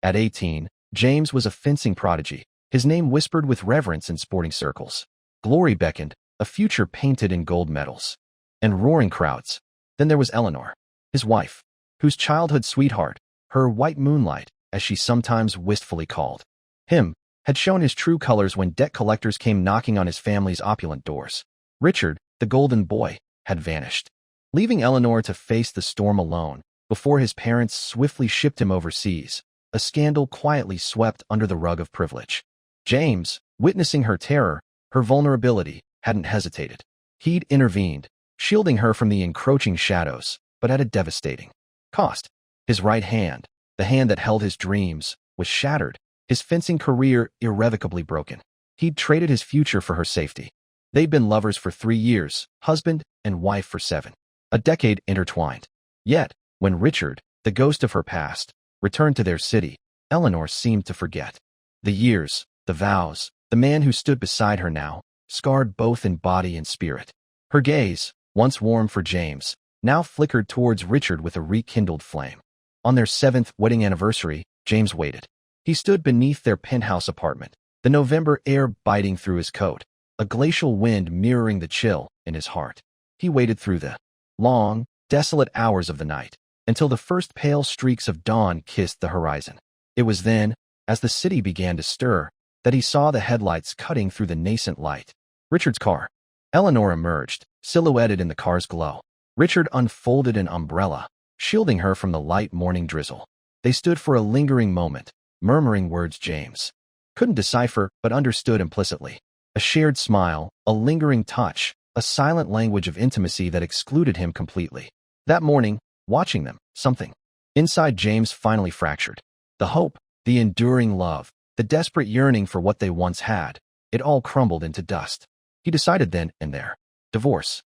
At 18, James was a fencing prodigy, his name whispered with reverence in sporting circles. Glory beckoned, a future painted in gold medals. And roaring crowds. Then there was Eleanor, his wife, whose childhood sweetheart, her white moonlight, as she sometimes wistfully called him, had shown his true colors when debt collectors came knocking on his family's opulent doors. Richard, the golden boy, had vanished, leaving Eleanor to face the storm alone before his parents swiftly shipped him overseas, a scandal quietly swept under the rug of privilege. James, witnessing her terror, her vulnerability, hadn't hesitated. He'd intervened, shielding her from the encroaching shadows, but at a devastating cost. His right hand, the hand that held his dreams, was shattered, his fencing career irrevocably broken. He'd traded his future for her safety. They'd been lovers for 3 years, husband and wife for 7. A decade intertwined. Yet, when Richard, the ghost of her past, returned to their city, Eleanor seemed to forget. The years, the vows, the man who stood beside her now, scarred both in body and spirit. Her gaze, once warm for James, now flickered towards Richard with a rekindled flame. On their 7th wedding anniversary, James waited. He stood beneath their penthouse apartment, the November air biting through his coat, a glacial wind mirroring the chill in his heart. He waited through the long, desolate hours of the night, until the first pale streaks of dawn kissed the horizon. It was then, as the city began to stir, that he saw the headlights cutting through the nascent light. Richard's car. Eleanor emerged, silhouetted in the car's glow. Richard unfolded an umbrella, shielding her from the light morning drizzle. They stood for a lingering moment, murmuring words James couldn't decipher but understood implicitly. A shared smile, a lingering touch, a silent language of intimacy that excluded him completely. That morning, watching them, something inside James finally fractured. The hope, the enduring love, the desperate yearning for what they once had, it all crumbled into dust. He decided then and there. Divorce.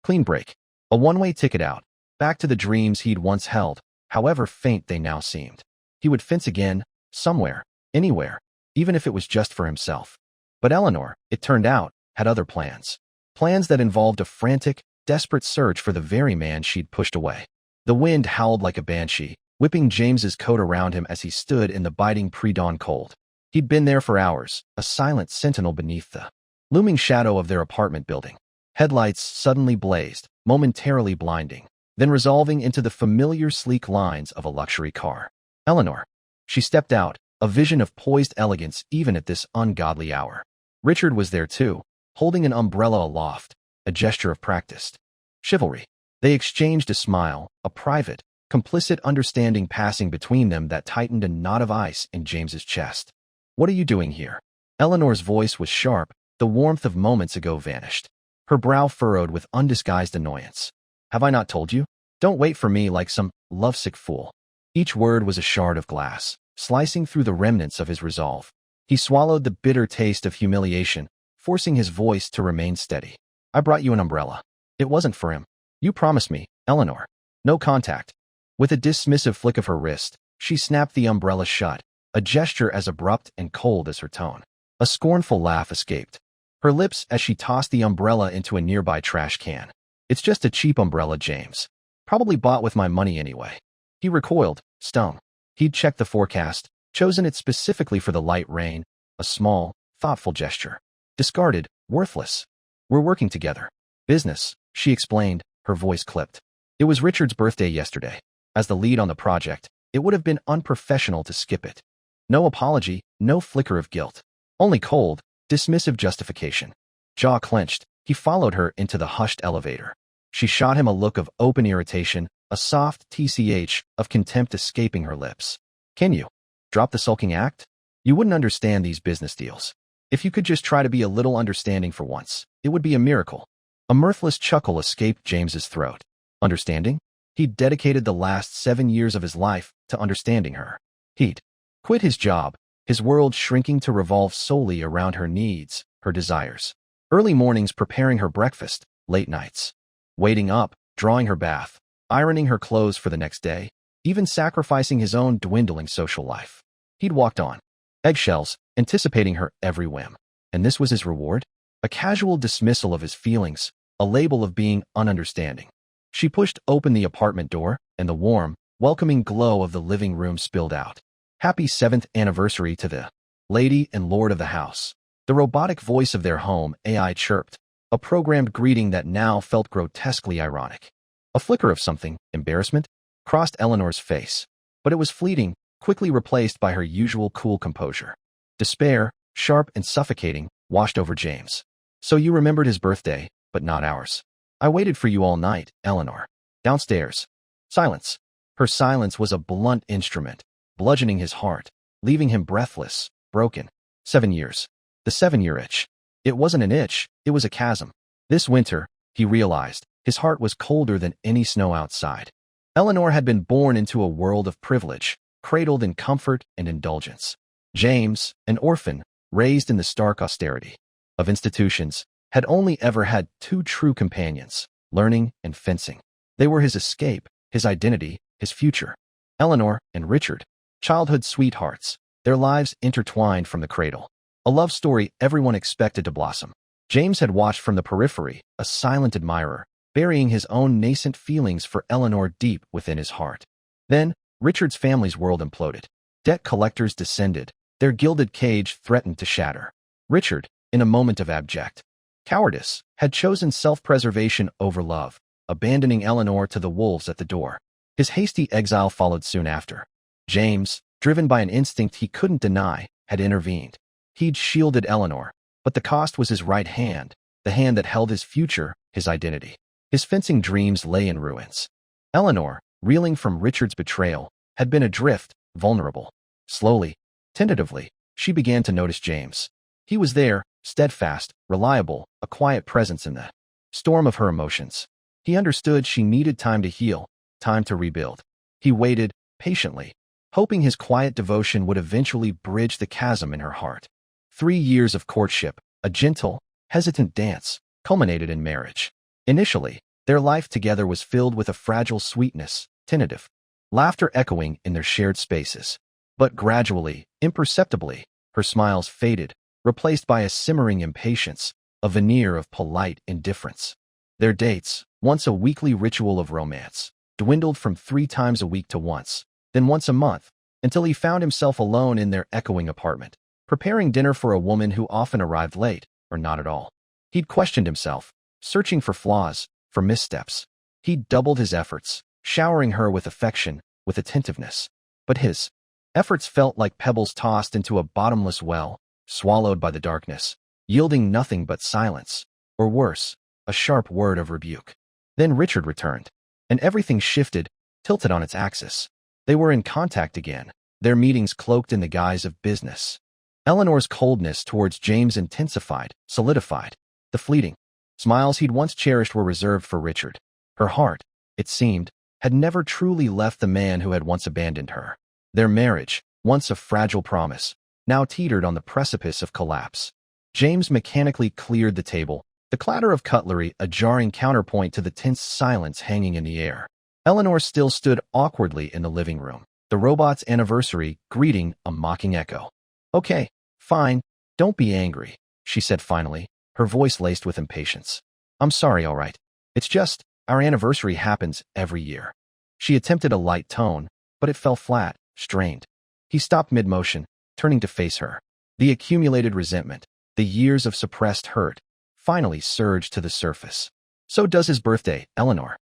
Clean break. A one-way ticket out, back to the dreams he'd once held, however faint they now seemed. He would fence again, somewhere, anywhere, even if it was just for himself. But Eleanor, it turned out, had other plans. Plans that involved a frantic, desperate search for the very man she'd pushed away. The wind howled like a banshee, whipping James's coat around him as he stood in the biting pre-dawn cold. He'd been there for hours, a silent sentinel beneath the looming shadow of their apartment building. Headlights suddenly blazed, momentarily blinding, then resolving into the familiar sleek lines of a luxury car. Eleanor. She stepped out, a vision of poised elegance even at this ungodly hour. Richard was there too, holding an umbrella aloft, a gesture of practiced chivalry. They exchanged a smile, a private, complicit understanding passing between them that tightened a knot of ice in James's chest. What are you doing here? Eleanor's voice was sharp, the warmth of moments ago vanished. Her brow furrowed with undisguised annoyance. Have I not told you? Don't wait for me like some lovesick fool. Each word was a shard of glass, slicing through the remnants of his resolve. He swallowed the bitter taste of humiliation, forcing his voice to remain steady. I brought you an umbrella. It wasn't for him. You promised me, Eleanor. No contact. With a dismissive flick of her wrist, she snapped the umbrella shut, a gesture as abrupt and cold as her tone. A scornful laugh escaped her lips as she tossed the umbrella into a nearby trash can. It's just a cheap umbrella, James. Probably bought with my money anyway. He recoiled, stung. He'd checked the forecast, chosen it specifically for the light rain, a small, thoughtful gesture. Discarded, worthless. We're working together. Business, she explained, her voice clipped. It was Richard's birthday yesterday. As the lead on the project, it would have been unprofessional to skip it. No apology, no flicker of guilt. Only cold, dismissive justification. Jaw clenched, he followed her into the hushed elevator. She shot him a look of open irritation, a soft tch of contempt escaping her lips. Can you drop the sulking act? You wouldn't understand these business deals. If you could just try to be a little understanding for once, it would be a miracle. A mirthless chuckle escaped James's throat. Understanding? He'd dedicated the last 7 years of his life to understanding her. He'd quit his job, his world shrinking to revolve solely around her needs, her desires. Early mornings preparing her breakfast, late nights. Waiting up, drawing her bath, ironing her clothes for the next day, even sacrificing his own dwindling social life. He'd walked on eggshells, anticipating her every whim. And this was his reward? A casual dismissal of his feelings, a label of being ununderstanding. She pushed open the apartment door, and the warm, welcoming glow of the living room spilled out. Happy 7th anniversary to the lady and lord of the house. The robotic voice of their home AI chirped, a programmed greeting that now felt grotesquely ironic. A flicker of something, embarrassment, crossed Eleanor's face, but it was fleeting, quickly replaced by her usual cool composure. Despair, sharp and suffocating, washed over James. So you remembered his birthday, but not ours. I waited for you all night, Eleanor. Downstairs. Silence. Her silence was a blunt instrument, bludgeoning his heart, leaving him breathless, broken. 7 years. The 7-year itch. It wasn't an itch, it was a chasm. This winter, he realized, his heart was colder than any snow outside. Eleanor had been born into a world of privilege, cradled in comfort and indulgence. James, an orphan, raised in the stark austerity of institutions, had only ever had two true companions, learning and fencing. They were his escape, his identity, his future. Eleanor and Richard, childhood sweethearts, their lives intertwined from the cradle. A love story everyone expected to blossom. James had watched from the periphery, a silent admirer, burying his own nascent feelings for Eleanor deep within his heart. Then, Richard's family's world imploded. Debt collectors descended, their gilded cage threatened to shatter. Richard, in a moment of abject cowardice, had chosen self-preservation over love, abandoning Eleanor to the wolves at the door. His hasty exile followed soon after. James, driven by an instinct he couldn't deny, had intervened. He'd shielded Eleanor, but the cost was his right hand, the hand that held his future, his identity. His fencing dreams lay in ruins. Eleanor, reeling from Richard's betrayal, had been adrift, vulnerable. Slowly, tentatively, she began to notice James. He was there, steadfast, reliable, a quiet presence in the storm of her emotions. He understood she needed time to heal, time to rebuild. He waited, patiently, hoping his quiet devotion would eventually bridge the chasm in her heart. 3 years of courtship, a gentle, hesitant dance, culminated in marriage. Initially, their life together was filled with a fragile sweetness, tentative, laughter echoing in their shared spaces. But gradually, imperceptibly, her smiles faded, replaced by a simmering impatience, a veneer of polite indifference. Their dates, once a weekly ritual of romance, dwindled from 3 times a week to once, then once a month, until he found himself alone in their echoing apartment, preparing dinner for a woman who often arrived late, or not at all. He'd questioned himself, searching for flaws, for missteps. He'd doubled his efforts, showering her with affection, with attentiveness. But his efforts felt like pebbles tossed into a bottomless well, swallowed by the darkness, yielding nothing but silence, or worse, a sharp word of rebuke. Then Richard returned, and everything shifted, tilted on its axis. They were in contact again, their meetings cloaked in the guise of business. Eleanor's coldness towards James intensified, solidified. The fleeting smiles he'd once cherished were reserved for Richard. Her heart, it seemed, had never truly left the man who had once abandoned her. Their marriage, once a fragile promise, now teetered on the precipice of collapse. James mechanically cleared the table, the clatter of cutlery a jarring counterpoint to the tense silence hanging in the air. Eleanor still stood awkwardly in the living room, the robot's anniversary greeting a mocking echo. Okay, fine, don't be angry, she said finally, her voice laced with impatience. I'm sorry, all right. It's just, our anniversary happens every year. She attempted a light tone, but it fell flat, strained. He stopped mid-motion, turning to face her. The accumulated resentment, the years of suppressed hurt, finally surged to the surface. So does his birthday, Eleanor.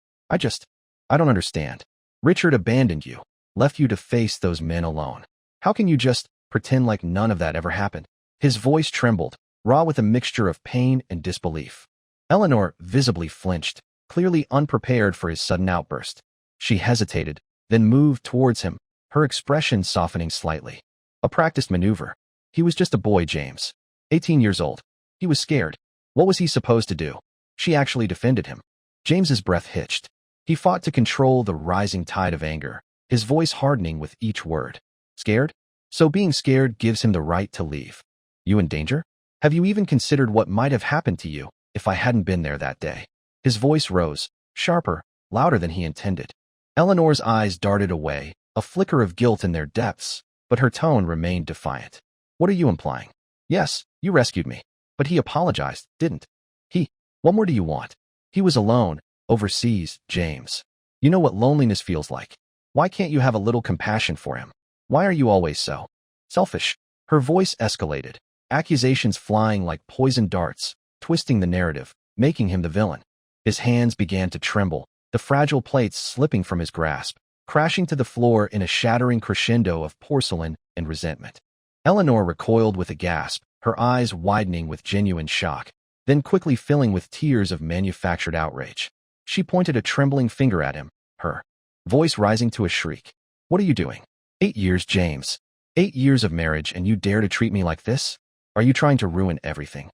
I don't understand. Richard abandoned you, left you to face those men alone. How can you just pretend like none of that ever happened? His voice trembled, raw with a mixture of pain and disbelief. Eleanor visibly flinched, clearly unprepared for his sudden outburst. She hesitated, then moved towards him, her expression softening slightly. A practiced maneuver. He was just a boy, James. 18 years old. He was scared. What was he supposed to do? She actually defended him. James's breath hitched. He fought to control the rising tide of anger, his voice hardening with each word. Scared? So being scared gives him the right to leave. You in danger? Have you even considered what might have happened to you if I hadn't been there that day? His voice rose, sharper, louder than he intended. Eleanor's eyes darted away, a flicker of guilt in their depths, but her tone remained defiant. What are you implying? Yes, you rescued me. But he apologized, didn't he? What more do you want? He was alone, overseas, James. You know what loneliness feels like. Why can't you have a little compassion for him? Why are you always so selfish? Her voice escalated, accusations flying like poisoned darts, twisting the narrative, making him the villain. His hands began to tremble, the fragile plates slipping from his grasp, crashing to the floor in a shattering crescendo of porcelain and resentment. Eleanor recoiled with a gasp, her eyes widening with genuine shock, then quickly filling with tears of manufactured outrage. She pointed a trembling finger at him, her voice rising to a shriek. What are you doing? 8 years, James. 8 years of marriage, and you dare to treat me like this? Are you trying to ruin everything?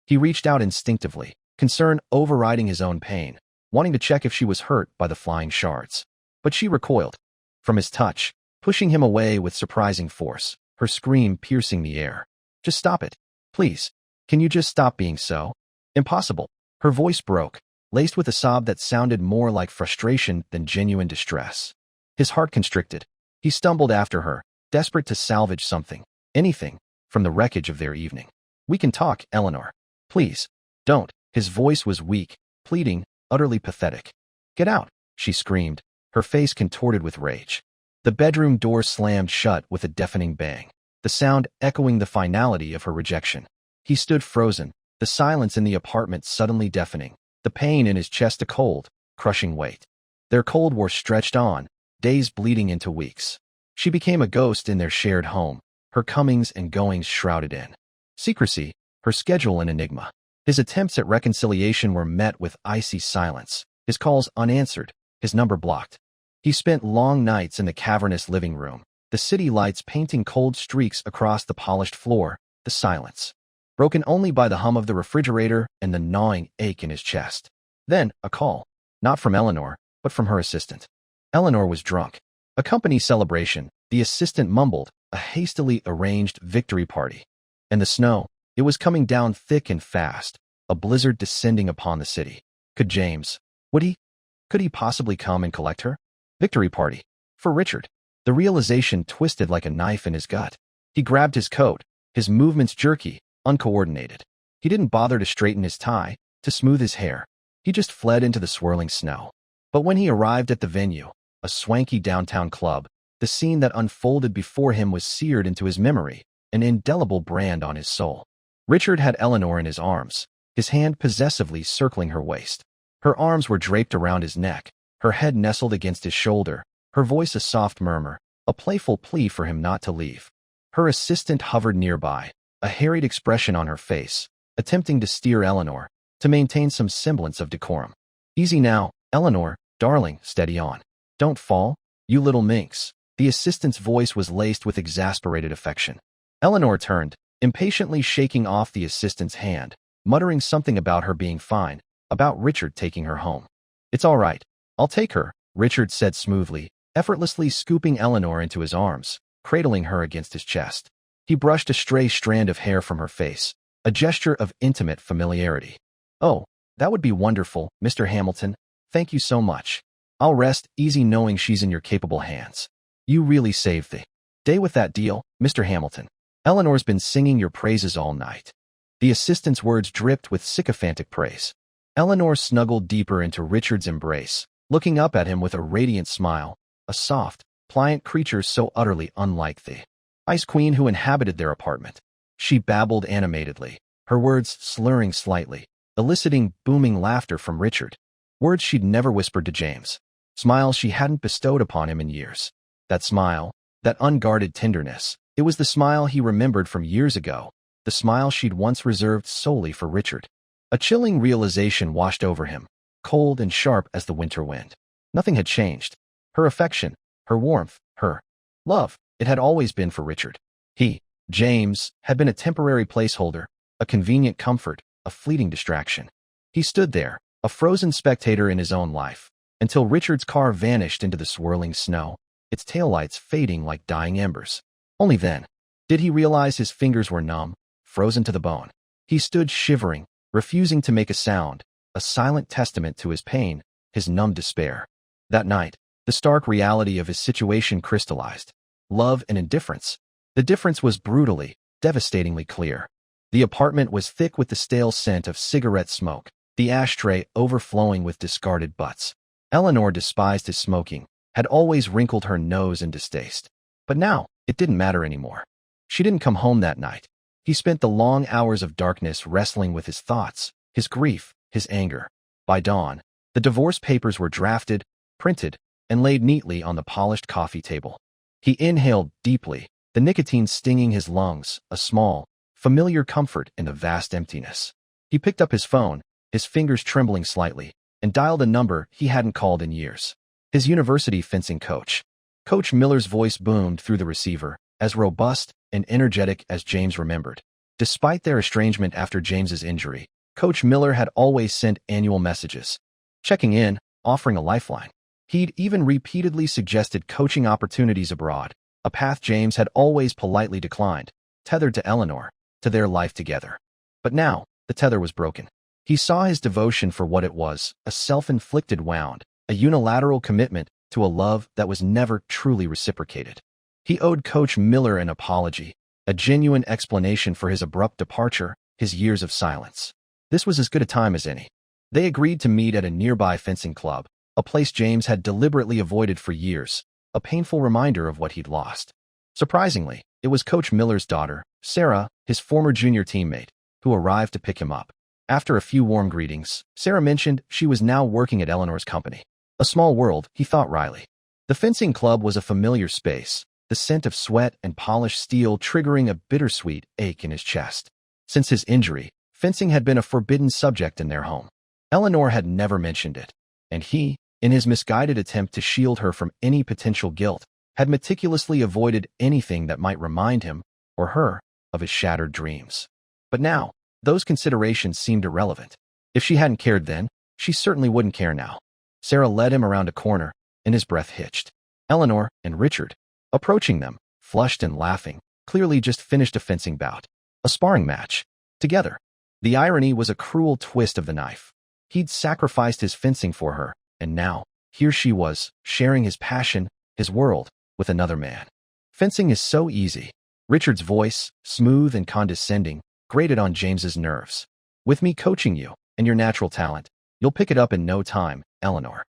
He reached out instinctively, concern overriding his own pain, wanting to check if she was hurt by the flying shards. But she recoiled from his touch, pushing him away with surprising force, her scream piercing the air. Just stop it. Please. Can you just stop being so? Impossible. Her voice broke, laced with a sob that sounded more like frustration than genuine distress. His heart constricted. He stumbled after her, desperate to salvage something, anything, from the wreckage of their evening. We can talk, Eleanor. Please. Don't. His voice was weak, pleading, utterly pathetic. Get out, she screamed, her face contorted with rage. The bedroom door slammed shut with a deafening bang, the sound echoing the finality of her rejection. He stood frozen, the silence in the apartment suddenly deafening, the pain in his chest a cold, crushing weight. Their Cold War stretched on, days bleeding into weeks. She became a ghost in their shared home, her comings and goings shrouded in secrecy, her schedule an enigma. His attempts at reconciliation were met with icy silence, his calls unanswered, his number blocked. He spent long nights in the cavernous living room, the city lights painting cold streaks across the polished floor, the silence broken only by the hum of the refrigerator and the gnawing ache in his chest. Then, a call, not from Eleanor, but from her assistant. Eleanor was drunk. A company celebration, the assistant mumbled, a hastily arranged victory party. And the snow, it was coming down thick and fast, a blizzard descending upon the city. Could he possibly come and collect her? Victory party. For Richard. The realization twisted like a knife in his gut. He grabbed his coat, his movements jerky, uncoordinated. He didn't bother to straighten his tie, to smooth his hair. He just fled into the swirling snow. But when he arrived at the venue, a swanky downtown club, the scene that unfolded before him was seared into his memory, an indelible brand on his soul. Richard had Eleanor in his arms, his hand possessively circling her waist. Her arms were draped around his neck, her head nestled against his shoulder, her voice a soft murmur, a playful plea for him not to leave. Her assistant hovered nearby, a harried expression on her face, attempting to steer Eleanor, to maintain some semblance of decorum. Easy now, Eleanor, darling, steady on. Don't fall, you little minx. The assistant's voice was laced with exasperated affection. Eleanor turned, impatiently shaking off the assistant's hand, muttering something about her being fine, about Richard taking her home. It's all right. I'll take her, Richard said smoothly, effortlessly scooping Eleanor into his arms, cradling her against his chest. He brushed a stray strand of hair from her face, a gesture of intimate familiarity. Oh, that would be wonderful, Mr. Hamilton. Thank you so much. I'll rest easy knowing she's in your capable hands. You really saved the day with that deal, Mr. Hamilton. Eleanor's been singing your praises all night. The assistant's words dripped with sycophantic praise. Eleanor snuggled deeper into Richard's embrace, looking up at him with a radiant smile, a soft, pliant creature so utterly unlike the Ice Queen who inhabited their apartment. She babbled animatedly, her words slurring slightly, eliciting booming laughter from Richard. Words she'd never whispered to James. Smiles she hadn't bestowed upon him in years. That smile, that unguarded tenderness, it was the smile he remembered from years ago, the smile she'd once reserved solely for Richard. A chilling realization washed over him, cold and sharp as the winter wind. Nothing had changed. Her affection, her warmth, her love, it had always been for Richard. He, James, had been a temporary placeholder, a convenient comfort, a fleeting distraction. He stood there, a frozen spectator in his own life, until Richard's car vanished into the swirling snow, its taillights fading like dying embers. Only then did he realize his fingers were numb, frozen to the bone. He stood shivering, refusing to make a sound, a silent testament to his pain, his numb despair. That night, the stark reality of his situation crystallized. Love and indifference. The difference was brutally, devastatingly clear. The apartment was thick with the stale scent of cigarette smoke, the ashtray overflowing with discarded butts. Eleanor despised his smoking, had always wrinkled her nose in distaste. But now, It didn't matter anymore. She didn't come home that night. He spent the long hours of darkness wrestling with his thoughts, his grief, his anger. By dawn, the divorce papers were drafted, printed, and laid neatly on the polished coffee table. He inhaled deeply, the nicotine stinging his lungs, a small, familiar comfort in the vast emptiness. He picked up his phone, his fingers trembling slightly, and dialed a number he hadn't called in years. His university fencing coach. Coach Miller's voice boomed through the receiver, as robust and energetic as James remembered. Despite their estrangement after James's injury, Coach Miller had always sent annual messages, checking in, offering a lifeline. He'd even repeatedly suggested coaching opportunities abroad, a path James had always politely declined, tethered to Eleanor, to their life together. But now, the tether was broken. He saw his devotion for what it was, a self-inflicted wound, a unilateral commitment to a love that was never truly reciprocated. He owed Coach Miller an apology, a genuine explanation for his abrupt departure, his years of silence. This was as good a time as any. They agreed to meet at a nearby fencing club, a place James had deliberately avoided for years, a painful reminder of what he'd lost. Surprisingly, it was Coach Miller's daughter, Sarah, his former junior teammate, who arrived to pick him up. After a few warm greetings, Sarah mentioned she was now working at Eleanor's company. A small world, he thought wryly. The fencing club was a familiar space, the scent of sweat and polished steel triggering a bittersweet ache in his chest. Since his injury, fencing had been a forbidden subject in their home. Eleanor had never mentioned it, and he, in his misguided attempt to shield her from any potential guilt, had meticulously avoided anything that might remind him, or her, of his shattered dreams. But now, those considerations seemed irrelevant. If she hadn't cared then, she certainly wouldn't care now. Sarah led him around a corner, and his breath hitched. Eleanor and Richard, approaching them, flushed and laughing, clearly just finished a fencing bout. A sparring match. Together. The irony was a cruel twist of the knife. He'd sacrificed his fencing for her, and now, here she was, sharing his passion, his world, with another man. Fencing is so easy. Richard's voice, smooth and condescending, grated on James's nerves. With me coaching you, and your natural talent, you'll pick it up in no time, Eleanor.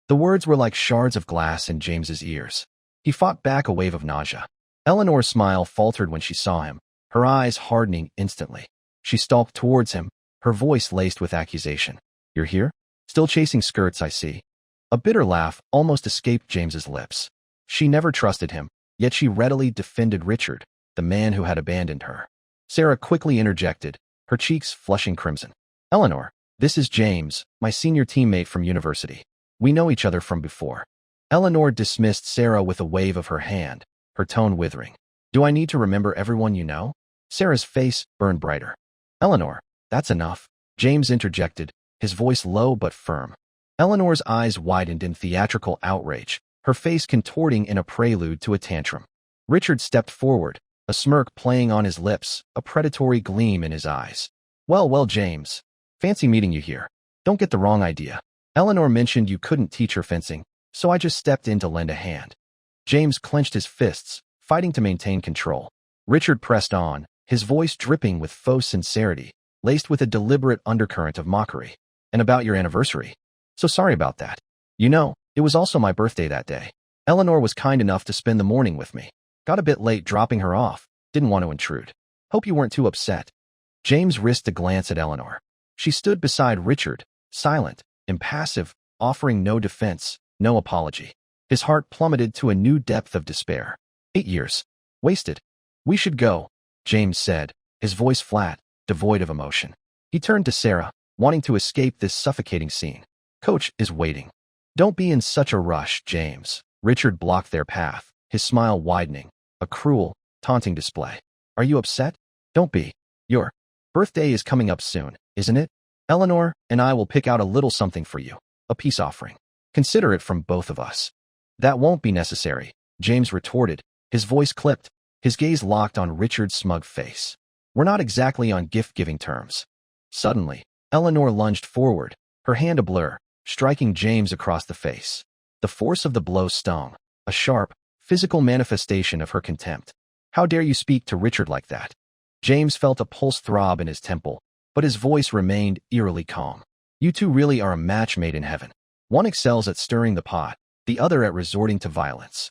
The words were like shards of glass in James's ears. He fought back a wave of nausea. Eleanor's smile faltered when she saw him, her eyes hardening instantly. She stalked towards him, her voice laced with accusation. You're here? Still chasing skirts, I see. A bitter laugh almost escaped James's lips. She never trusted him, yet she readily defended Richard, the man who had abandoned her. Sarah quickly interjected, her cheeks flushing crimson. Eleanor, this is James, my senior teammate from university. We know each other from before. Eleanor dismissed Sarah with a wave of her hand, her tone withering. Do I need to remember everyone you know? Sarah's face burned brighter. Eleanor, that's enough, James interjected, his voice low but firm. Eleanor's eyes widened in theatrical outrage, her face contorting in a prelude to a tantrum. Richard stepped forward, a smirk playing on his lips, a predatory gleam in his eyes. Well, James. Fancy meeting you here. Don't get the wrong idea. Eleanor mentioned you couldn't teach her fencing, so I just stepped in to lend a hand. James clenched his fists, fighting to maintain control. Richard pressed on, his voice dripping with faux sincerity, laced with a deliberate undercurrent of mockery. And about your anniversary. So sorry about that. You know, it was also my birthday that day. Eleanor was kind enough to spend the morning with me. Got a bit late dropping her off, didn't want to intrude. Hope you weren't too upset. James risked a glance at Eleanor. She stood beside Richard, silent, impassive, offering no defense, no apology. His heart plummeted to a new depth of despair. 8 years. Wasted. We should go, James said, his voice flat, devoid of emotion. He turned to Sarah, wanting to escape this suffocating scene. Coach is waiting. Don't be in such a rush, James. Richard blocked their path, his smile widening, a cruel, taunting display. Are you upset? Don't be. Your birthday is coming up soon, isn't it? Eleanor and I will pick out a little something for you, a peace offering. Consider it from both of us. That won't be necessary, James retorted, his voice clipped, his gaze locked on Richard's smug face. We're not exactly on gift-giving terms. Suddenly, Eleanor lunged forward, her hand a blur, striking James across the face. The force of the blow stung, a sharp, physical manifestation of her contempt. How dare you speak to Richard like that? James felt a pulse throb in his temple, but his voice remained eerily calm. You two really are a match made in heaven. One excels at stirring the pot, the other at resorting to violence.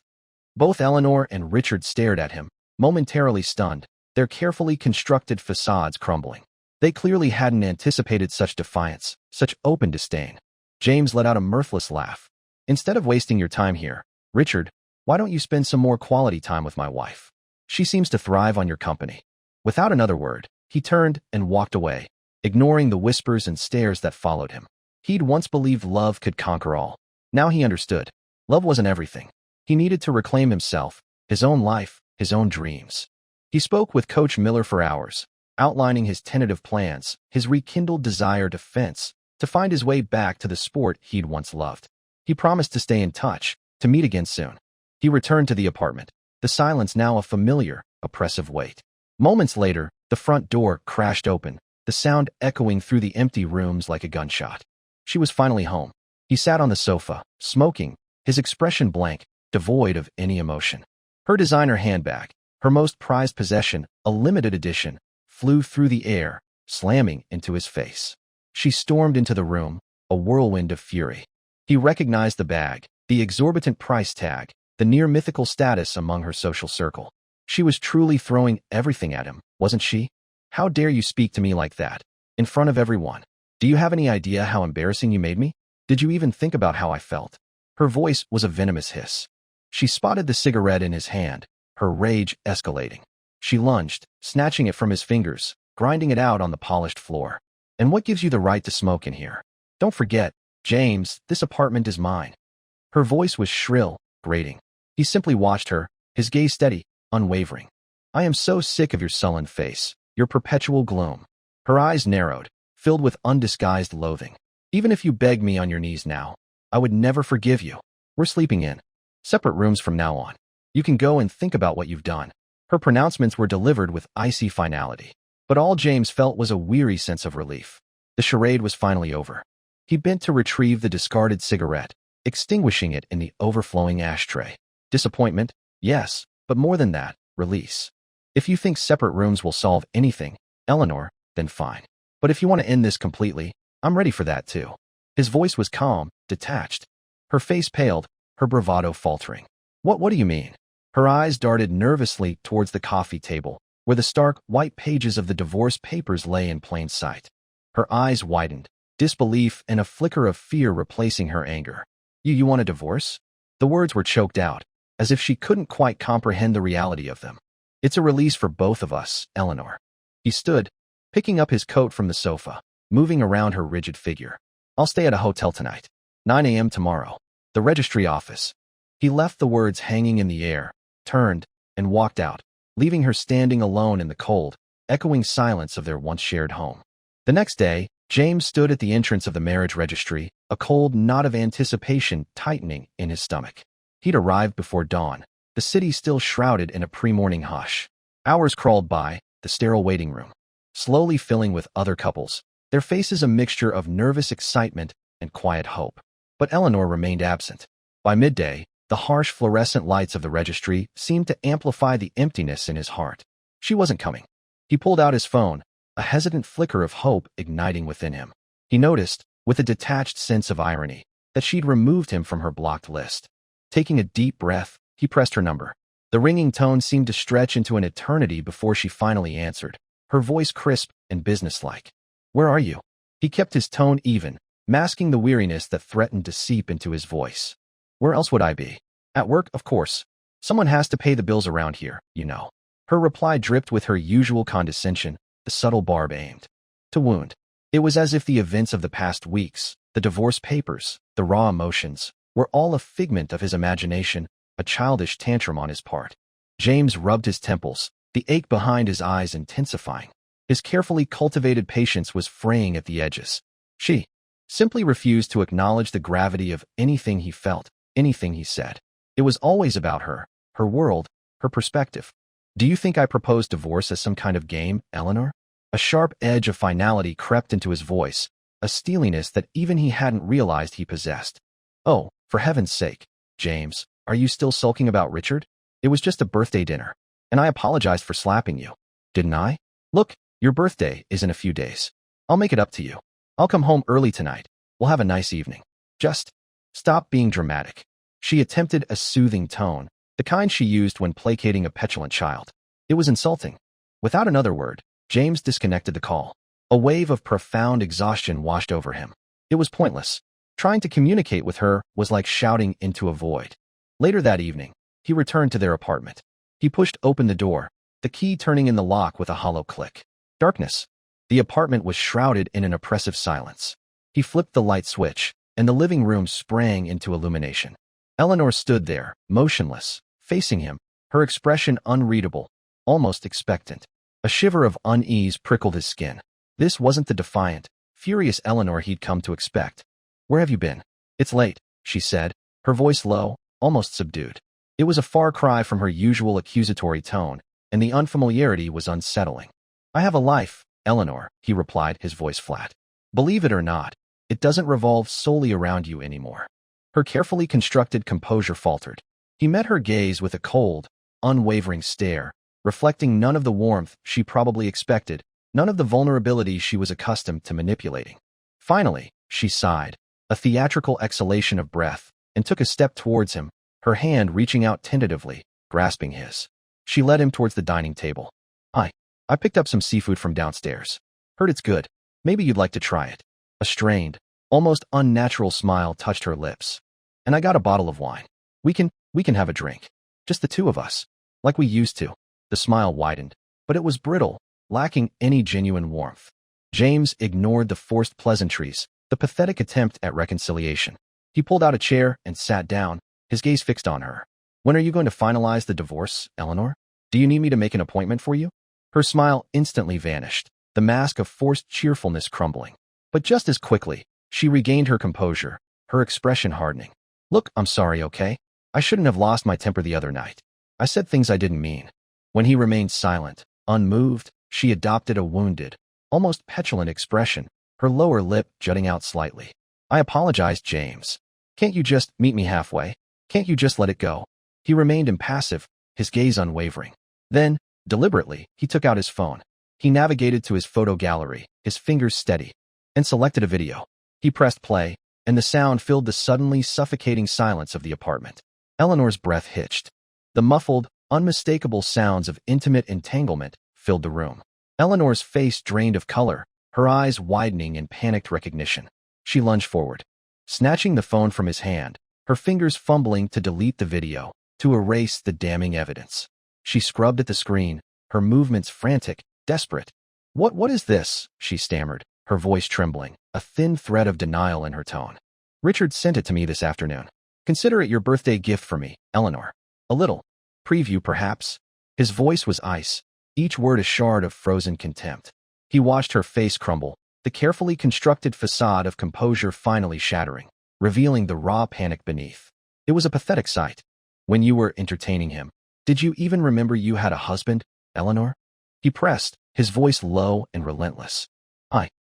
Both Eleanor and Richard stared at him, momentarily stunned, their carefully constructed facades crumbling. They clearly hadn't anticipated such defiance, such open disdain. James let out a mirthless laugh. Instead of wasting your time here, Richard, why don't you spend some more quality time with my wife? She seems to thrive on your company. Without another word, he turned and walked away, ignoring the whispers and stares that followed him. He'd once believed love could conquer all. Now he understood. Love wasn't everything. He needed to reclaim himself, his own life, his own dreams. He spoke with Coach Miller for hours, outlining his tentative plans, his rekindled desire to fence, to find his way back to the sport he'd once loved. He promised to stay in touch, to meet again soon. He returned to the apartment, the silence now a familiar, oppressive weight. Moments later, the front door crashed open, the sound echoing through the empty rooms like a gunshot. She was finally home. He sat on the sofa, smoking, his expression blank, devoid of any emotion. Her designer handbag, her most prized possession, a limited edition, flew through the air, slamming into his face. She stormed into the room, a whirlwind of fury. He recognized the bag, the exorbitant price tag, the near-mythical status among her social circle. She was truly throwing everything at him, wasn't she? How dare you speak to me like that, in front of everyone? Do you have any idea how embarrassing you made me? Did you even think about how I felt? Her voice was a venomous hiss. She spotted the cigarette in his hand, her rage escalating. She lunged, snatching it from his fingers, grinding it out on the polished floor. And what gives you the right to smoke in here? Don't forget, James, this apartment is mine. Her voice was shrill, grating. He simply watched her, his gaze steady, unwavering. I am so sick of your sullen face, your perpetual gloom. Her eyes narrowed, filled with undisguised loathing. Even if you begged me on your knees now, I would never forgive you. We're sleeping in separate rooms from now on. You can go and think about what you've done. Her pronouncements were delivered with icy finality. But all James felt was a weary sense of relief. The charade was finally over. He bent to retrieve the discarded cigarette, extinguishing it in the overflowing ashtray. Disappointment? Yes, but more than that, release. If you think separate rooms will solve anything, Eleanor, then fine. But if you want to end this completely, I'm ready for that too. His voice was calm, detached. Her face paled, her bravado faltering. What do you mean? Her eyes darted nervously towards the coffee table, where the stark, white pages of the divorce papers lay in plain sight. Her eyes widened, disbelief and a flicker of fear replacing her anger. You want a divorce? The words were choked out, as if she couldn't quite comprehend the reality of them. It's a release for both of us, Eleanor. He stood, picking up his coat from the sofa, moving around her rigid figure. I'll stay at a hotel tonight. 9 a.m. tomorrow. The registry office. He left the words hanging in the air, turned, and walked out, leaving her standing alone in the cold, echoing silence of their once shared home. The next day, James stood at the entrance of the marriage registry, a cold knot of anticipation tightening in his stomach. He'd arrived before dawn, the city still shrouded in a pre-morning hush. Hours crawled by, the sterile waiting room, slowly filling with other couples, their faces a mixture of nervous excitement and quiet hope. But Eleanor remained absent. By midday, the harsh fluorescent lights of the registry seemed to amplify the emptiness in his heart. She wasn't coming. He pulled out his phone, a hesitant flicker of hope igniting within him. He noticed, with a detached sense of irony, that she'd removed him from her blocked list. Taking a deep breath, he pressed her number. The ringing tone seemed to stretch into an eternity before she finally answered, her voice crisp and businesslike. Where are you? He kept his tone even, masking the weariness that threatened to seep into his voice. Where else would I be? At work, of course. Someone has to pay the bills around here, you know. Her reply dripped with her usual condescension, the subtle barb aimed to wound. It was as if the events of the past weeks, the divorce papers, the raw emotions, were all a figment of his imagination, a childish tantrum on his part. James rubbed his temples, the ache behind his eyes intensifying. His carefully cultivated patience was fraying at the edges. She simply refused to acknowledge the gravity of anything he felt, anything he said. It was always about her, her world, her perspective. Do you think I proposed divorce as some kind of game, Eleanor? A sharp edge of finality crept into his voice, a steeliness that even he hadn't realized he possessed. Oh, for heaven's sake, James, are you still sulking about Richard? It was just a birthday dinner, and I apologized for slapping you. Didn't I? Look, your birthday is in a few days. I'll make it up to you. I'll come home early tonight. We'll have a nice evening. Just stop being dramatic. She attempted a soothing tone, the kind she used when placating a petulant child. It was insulting. Without another word, James disconnected the call. A wave of profound exhaustion washed over him. It was pointless. Trying to communicate with her was like shouting into a void. Later that evening, he returned to their apartment. He pushed open the door, the key turning in the lock with a hollow click. Darkness. The apartment was shrouded in an oppressive silence. He flipped the light switch, and the living room sprang into illumination. Eleanor stood there, motionless, facing him, her expression unreadable, almost expectant. A shiver of unease prickled his skin. This wasn't the defiant, furious Eleanor he'd come to expect. "Where have you been?" "It's late," she said, her voice low, almost subdued. It was a far cry from her usual accusatory tone, and the unfamiliarity was unsettling. "I have a life, Eleanor," he replied, his voice flat. "Believe it or not, it doesn't revolve solely around you anymore." Her carefully constructed composure faltered. He met her gaze with a cold, unwavering stare, reflecting none of the warmth she probably expected, none of the vulnerability she was accustomed to manipulating. Finally, she sighed, a theatrical exhalation of breath, and took a step towards him, her hand reaching out tentatively, grasping his. She led him towards the dining table. I picked up some seafood from downstairs. Heard it's good. Maybe you'd like to try it." A strained, almost unnatural smile touched her lips. "And I got a bottle of wine. We can have a drink. Just the two of us. Like we used to." The smile widened, but it was brittle, lacking any genuine warmth. James ignored the forced pleasantries, the pathetic attempt at reconciliation. He pulled out a chair and sat down, his gaze fixed on her. "When are you going to finalize the divorce, Eleanor? Do you need me to make an appointment for you?" Her smile instantly vanished, the mask of forced cheerfulness crumbling. But just as quickly, she regained her composure, her expression hardening. "Look, I'm sorry, okay? I shouldn't have lost my temper the other night. I said things I didn't mean." When he remained silent, unmoved, she adopted a wounded, almost petulant expression, her lower lip jutting out slightly. "I apologize, James. Can't you just meet me halfway? Can't you just let it go?" He remained impassive, his gaze unwavering. Then, deliberately, he took out his phone. He navigated to his photo gallery, his fingers steady, and selected a video. He pressed play, and the sound filled the suddenly suffocating silence of the apartment. Eleanor's breath hitched. The muffled, unmistakable sounds of intimate entanglement filled the room. Eleanor's face drained of color, her eyes widening in panicked recognition. She lunged forward, snatching the phone from his hand, her fingers fumbling to delete the video, to erase the damning evidence. She scrubbed at the screen, her movements frantic, desperate. What is this?" she stammered, her voice trembling, a thin thread of denial in her tone. "Richard sent it to me this afternoon. Consider it your birthday gift for me, Eleanor. A little preview, perhaps." His voice was ice, each word a shard of frozen contempt. He watched her face crumble, the carefully constructed facade of composure finally shattering, revealing the raw panic beneath. It was a pathetic sight. "When you were entertaining him, did you even remember you had a husband, Eleanor?" He pressed, his voice low and relentless.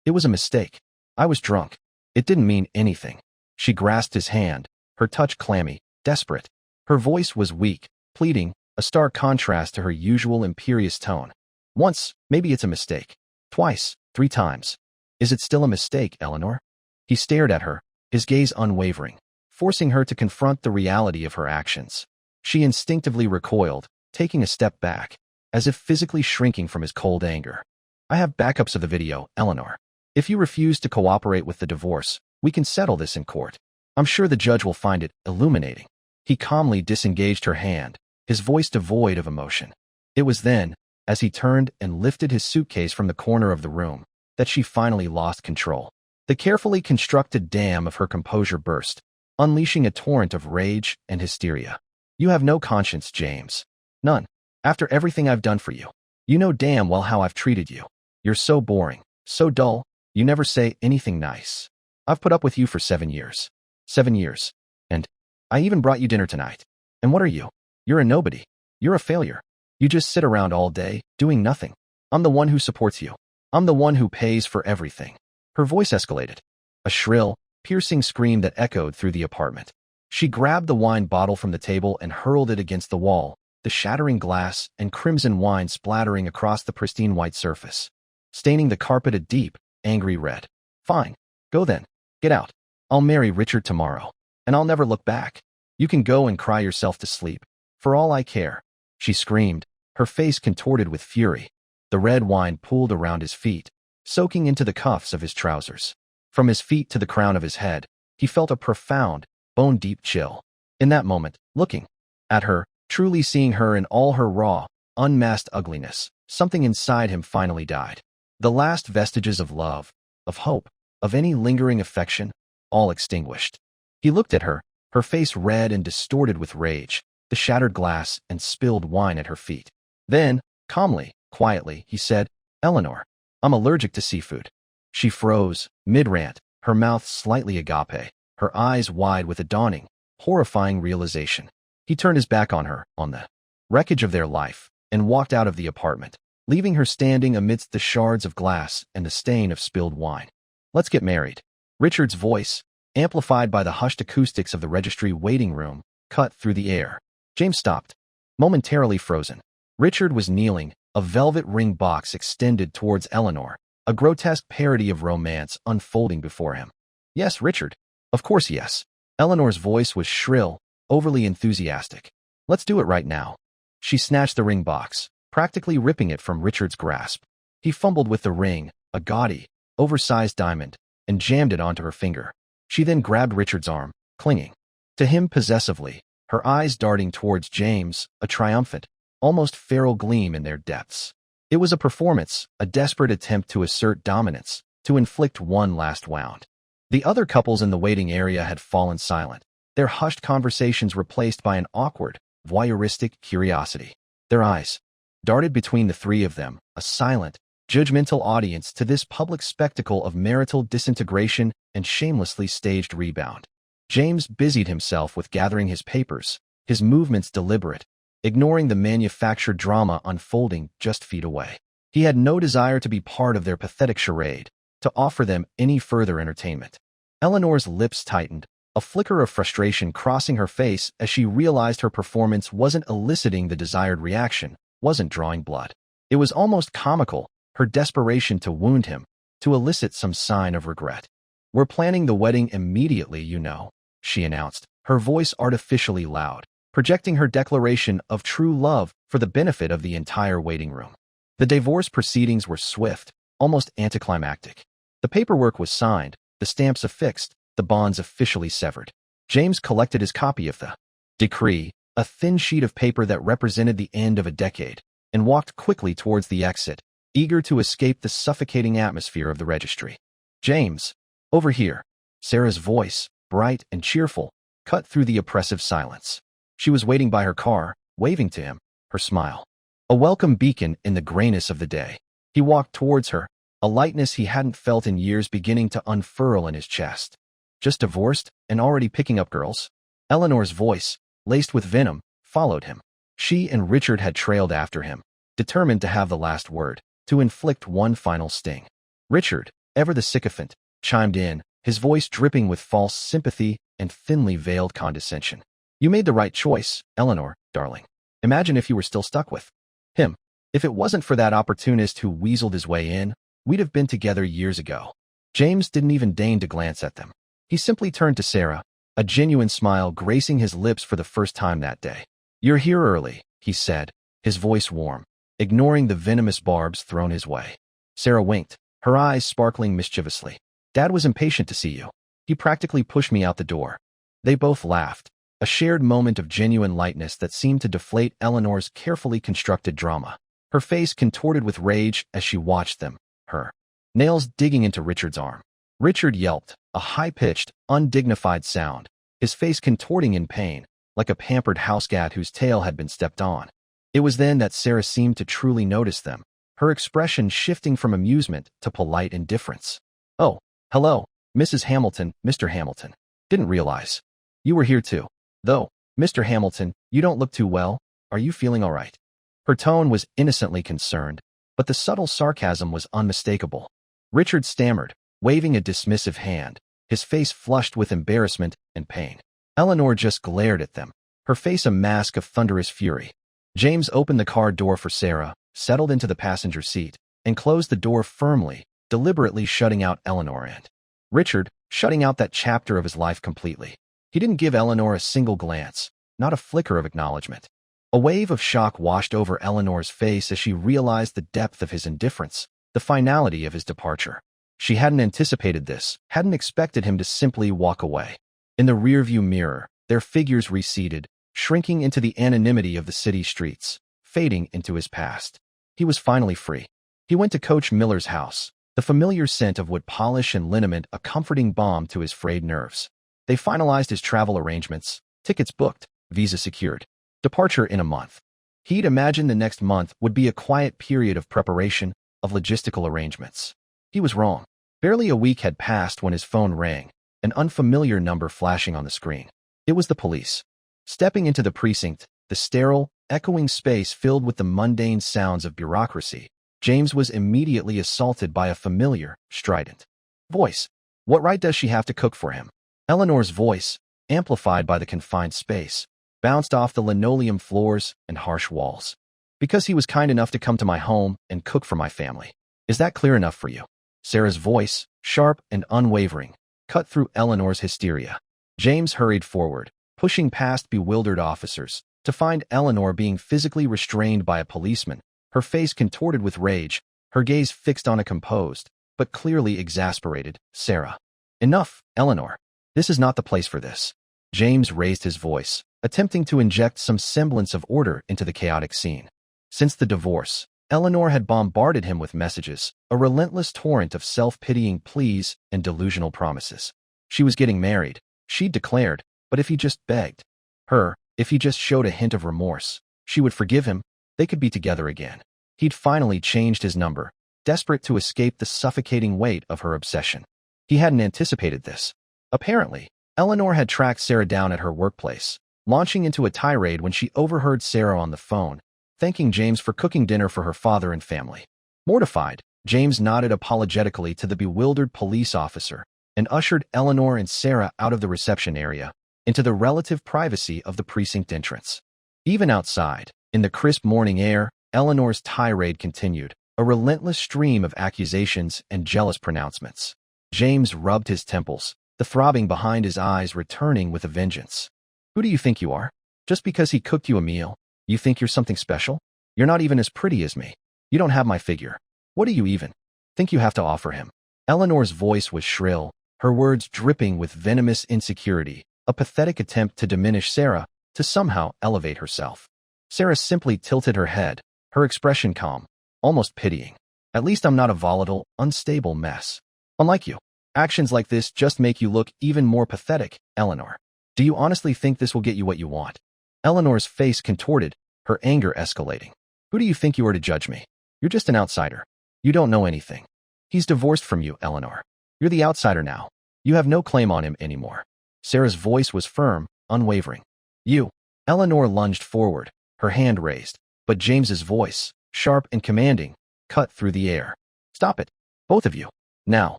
It was a mistake. I was drunk. It didn't mean anything." She grasped his hand, her touch clammy, desperate. Her voice was weak, pleading, a stark contrast to her usual imperious tone. "Once, maybe it's a mistake. Twice, 3 times. Is it still a mistake, Eleanor?" He stared at her, his gaze unwavering, forcing her to confront the reality of her actions. She instinctively recoiled, taking a step back, as if physically shrinking from his cold anger. "I have backups of the video, Eleanor. If you refuse to cooperate with the divorce, we can settle this in court. I'm sure the judge will find it illuminating." He calmly disengaged her hand, his voice devoid of emotion. It was then, as he turned and lifted his suitcase from the corner of the room, that she finally lost control. The carefully constructed dam of her composure burst, unleashing a torrent of rage and hysteria. "You have no conscience, James. None. After everything I've done for you. You know damn well how I've treated you. You're so boring, so dull, you never say anything nice. I've put up with you for 7 years. 7 years. And I even brought you dinner tonight. And what are you? You're a nobody. You're a failure. You just sit around all day, doing nothing. I'm the one who supports you. I'm the one who pays for everything." Her voice escalated, a shrill, piercing scream that echoed through the apartment. She grabbed the wine bottle from the table and hurled it against the wall, the shattering glass and crimson wine splattering across the pristine white surface, staining the carpet a deep, angry red. "Fine. Go then. Get out. I'll marry Richard tomorrow, and I'll never look back. You can go and cry yourself to sleep. For all I care, she screamed, her face contorted with fury. The red wine pooled around his feet, soaking into the cuffs of his trousers. From his feet to the crown of his head, he felt a profound, bone-deep chill. In that moment, looking at her, truly seeing her in all her raw, unmasked ugliness, something inside him finally died. The last vestiges of love, of hope, of any lingering affection, all extinguished. He looked at her, her face red and distorted with rage, the shattered glass and spilled wine at her feet. Then, calmly, quietly, he said, "Eleanor, I'm allergic to seafood." She froze, mid-rant, her mouth slightly agape, her eyes wide with a dawning, horrifying realization. He turned his back on her, on the wreckage of their life, and walked out of the apartment, leaving her standing amidst the shards of glass and the stain of spilled wine. "Let's get married." Richard's voice, amplified by the hushed acoustics of the Registry waiting room, cut through the air. James stopped, momentarily frozen. Richard was kneeling, a velvet ring box extended towards Eleanor, a grotesque parody of romance unfolding before him. "Yes, Richard. Of course, yes." Eleanor's voice was shrill, overly enthusiastic. "Let's do it right now." She snatched the ring box, practically ripping it from Richard's grasp. He fumbled with the ring, a gaudy, oversized diamond, and jammed it onto her finger. She then grabbed Richard's arm, clinging to him possessively, her eyes darting towards James, a triumphant, almost feral gleam in their depths. It was a performance, a desperate attempt to assert dominance, to inflict one last wound. The other couples in the waiting area had fallen silent, their hushed conversations replaced by an awkward, voyeuristic curiosity. Their eyes darted between the three of them, a silent, judgmental audience to this public spectacle of marital disintegration and shamelessly staged rebound. James busied himself with gathering his papers, his movements deliberate, ignoring the manufactured drama unfolding just feet away. He had no desire to be part of their pathetic charade, to offer them any further entertainment. Eleanor's lips tightened, a flicker of frustration crossing her face as she realized her performance wasn't eliciting the desired reaction, wasn't drawing blood. It was almost comical, her desperation to wound him, to elicit some sign of regret. "We're planning the wedding immediately, you know," she announced, her voice artificially loud, projecting her declaration of true love for the benefit of the entire waiting room. The divorce proceedings were swift, almost anticlimactic. The paperwork was signed, the stamps affixed, the bonds officially severed. James collected his copy of the decree, a thin sheet of paper that represented the end of a decade, and walked quickly towards the exit, eager to escape the suffocating atmosphere of the Registry. "James, over here." Sarah's voice, bright and cheerful, cut through the oppressive silence. She was waiting by her car, waving to him, her smile a welcome beacon in the grayness of the day. He walked towards her, a lightness he hadn't felt in years beginning to unfurl in his chest. "Just divorced and already picking up girls?" Eleanor's voice, laced with venom, followed him. She and Richard had trailed after him, determined to have the last word, to inflict one final sting. Richard, ever the sycophant, chimed in, his voice dripping with false sympathy and thinly veiled condescension. "You made the right choice, Eleanor, darling. Imagine if you were still stuck with him. If it wasn't for that opportunist who weaseled his way in, we'd have been together years ago." James didn't even deign to glance at them. He simply turned to Sarah, a genuine smile gracing his lips for the first time that day. "You're here early," he said, his voice warm, ignoring the venomous barbs thrown his way. Sarah winked, her eyes sparkling mischievously. "Dad was impatient to see you. He practically pushed me out the door." They both laughed, a shared moment of genuine lightness that seemed to deflate Eleanor's carefully constructed drama. Her face contorted with rage as she watched them, her nails digging into Richard's arm. Richard yelped, a high-pitched, undignified sound, his face contorting in pain, like a pampered housecat whose tail had been stepped on. It was then that Sarah seemed to truly notice them, her expression shifting from amusement to polite indifference. "Oh, hello, Mrs. Hamilton, Mr. Hamilton. Didn't realize you were here too. Though, Mr. Hamilton, you don't look too well. Are you feeling all right?" Her tone was innocently concerned, but the subtle sarcasm was unmistakable. Richard stammered, waving a dismissive hand, his face flushed with embarrassment and pain. Eleanor just glared at them, her face a mask of thunderous fury. James opened the car door for Sarah, settled into the passenger seat, and closed the door firmly, deliberately shutting out Eleanor and Richard, shutting out that chapter of his life completely. He didn't give Eleanor a single glance, not a flicker of acknowledgement. A wave of shock washed over Eleanor's face as she realized the depth of his indifference, the finality of his departure. She hadn't anticipated this, hadn't expected him to simply walk away. In the rearview mirror, their figures receded, shrinking into the anonymity of the city streets, fading into his past. He was finally free. He went to Coach Miller's house, the familiar scent of wood polish and liniment a comforting balm to his frayed nerves. They finalized his travel arrangements, tickets booked, visa secured, departure in a month. He'd imagined the next month would be a quiet period of preparation, of logistical arrangements. He was wrong. Barely a week had passed when his phone rang, an unfamiliar number flashing on the screen. It was the police. Stepping into the precinct, the sterile, echoing space filled with the mundane sounds of bureaucracy, James was immediately assaulted by a familiar, strident voice. What right does she have to cook for him? Eleanor's voice, amplified by the confined space, bounced off the linoleum floors and harsh walls. Because he was kind enough to come to my home and cook for my family. Is that clear enough for you? Sarah's voice, sharp and unwavering, cut through Eleanor's hysteria. James hurried forward, pushing past bewildered officers, to find Eleanor being physically restrained by a policeman, her face contorted with rage, her gaze fixed on a composed, but clearly exasperated, Sarah. Enough, Eleanor. This is not the place for this. James raised his voice, attempting to inject some semblance of order into the chaotic scene. Since the divorce, Eleanor had bombarded him with messages, a relentless torrent of self-pitying pleas and delusional promises. She was getting married, she'd declared, but if he just begged her, if he just showed a hint of remorse, she would forgive him, they could be together again. He'd finally changed his number, desperate to escape the suffocating weight of her obsession. He hadn't anticipated this. Apparently, Eleanor had tracked Sarah down at her workplace, launching into a tirade when she overheard Sarah on the phone, thanking James for cooking dinner for her father and family. Mortified, James nodded apologetically to the bewildered police officer and ushered Eleanor and Sarah out of the reception area, into the relative privacy of the precinct entrance. Even outside, in the crisp morning air, Eleanor's tirade continued, a relentless stream of accusations and jealous pronouncements. James rubbed his temples, the throbbing behind his eyes returning with a vengeance. Who do you think you are? Just because he cooked you a meal, you think you're something special? You're not even as pretty as me. You don't have my figure. What do you even think you have to offer him? Eleanor's voice was shrill, her words dripping with venomous insecurity, a pathetic attempt to diminish Sarah, to somehow elevate herself. Sarah simply tilted her head, her expression calm, almost pitying. At least I'm not a volatile, unstable mess. Unlike you, actions like this just make you look even more pathetic, Eleanor. Do you honestly think this will get you what you want? Eleanor's face contorted, her anger escalating. Who do you think you are to judge me? You're just an outsider. You don't know anything. He's divorced from you, Eleanor. You're the outsider now. You have no claim on him anymore. Sarah's voice was firm, unwavering. You. Eleanor lunged forward, her hand raised, but James's voice, sharp and commanding, cut through the air. Stop it. Both of you. Now.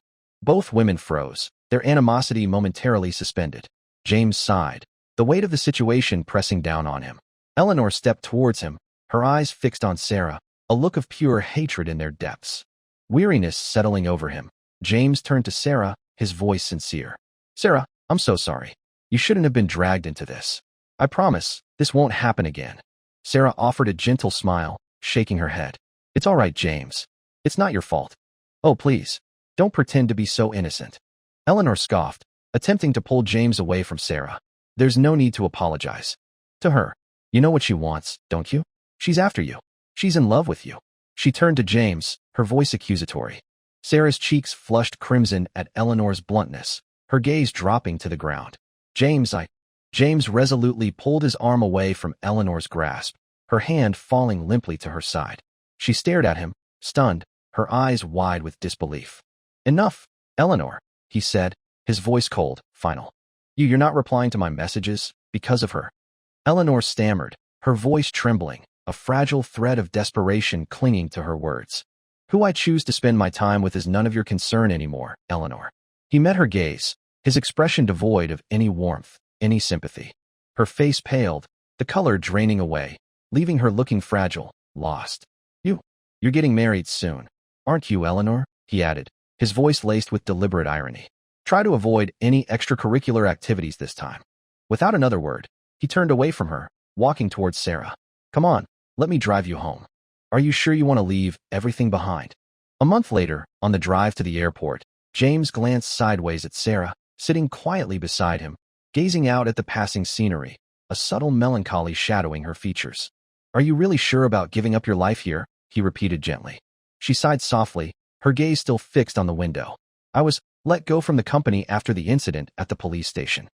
Both women froze, their animosity momentarily suspended. James sighed, the weight of the situation pressing down on him. Eleanor stepped towards him, her eyes fixed on Sarah, a look of pure hatred in their depths. Weariness settling over him, James turned to Sarah, his voice sincere. Sarah, I'm so sorry. You shouldn't have been dragged into this. I promise, this won't happen again. Sarah offered a gentle smile, shaking her head. It's all right, James. It's not your fault. Oh, please. Don't pretend to be so innocent. Eleanor scoffed, attempting to pull James away from Sarah. There's no need to apologize. To her. You know what she wants, don't you? She's after you. She's in love with you. She turned to James, her voice accusatory. Sarah's cheeks flushed crimson at Eleanor's bluntness, her gaze dropping to the ground. James resolutely pulled his arm away from Eleanor's grasp, her hand falling limply to her side. She stared at him, stunned, her eyes wide with disbelief. Enough, Eleanor, he said, his voice cold, final. You're not replying to my messages, because of her. Eleanor stammered, her voice trembling, a fragile thread of desperation clinging to her words. Who I choose to spend my time with is none of your concern anymore, Eleanor. He met her gaze, his expression devoid of any warmth, any sympathy. Her face paled, the color draining away, leaving her looking fragile, lost. You're getting married soon, aren't you, Eleanor? He added, his voice laced with deliberate irony. Try to avoid any extracurricular activities this time. Without another word, he turned away from her, walking towards Sarah. Come on, let me drive you home. Are you sure you want to leave everything behind? A month later, on the drive to the airport, James glanced sideways at Sarah, sitting quietly beside him, gazing out at the passing scenery, a subtle melancholy shadowing her features. Are you really sure about giving up your life here? He repeated gently. She sighed softly, her gaze still fixed on the window. I was let go from the company after the incident at the police station.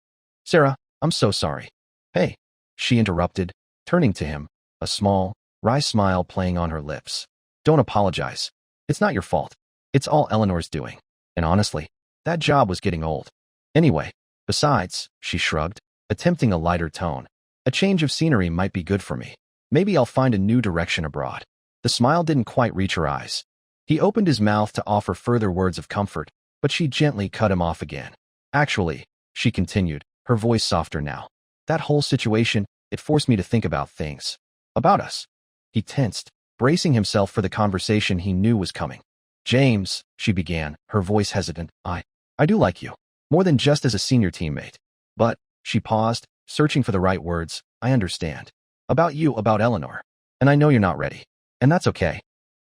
Sarah, I'm so sorry. Hey, she interrupted, turning to him, a small, wry smile playing on her lips. Don't apologize. It's not your fault. It's all Eleanor's doing. And honestly, that job was getting old. Anyway, besides, she shrugged, attempting a lighter tone, a change of scenery might be good for me. Maybe I'll find a new direction abroad. The smile didn't quite reach her eyes. He opened his mouth to offer further words of comfort, but she gently cut him off again. Actually, she continued, her voice softer now. That whole situation, it forced me to think about things. About us. He tensed, bracing himself for the conversation he knew was coming. James, she began, her voice hesitant, I do like you. More than just as a senior teammate. But, she paused, searching for the right words, I understand. About you, about Eleanor. And I know you're not ready. And that's okay.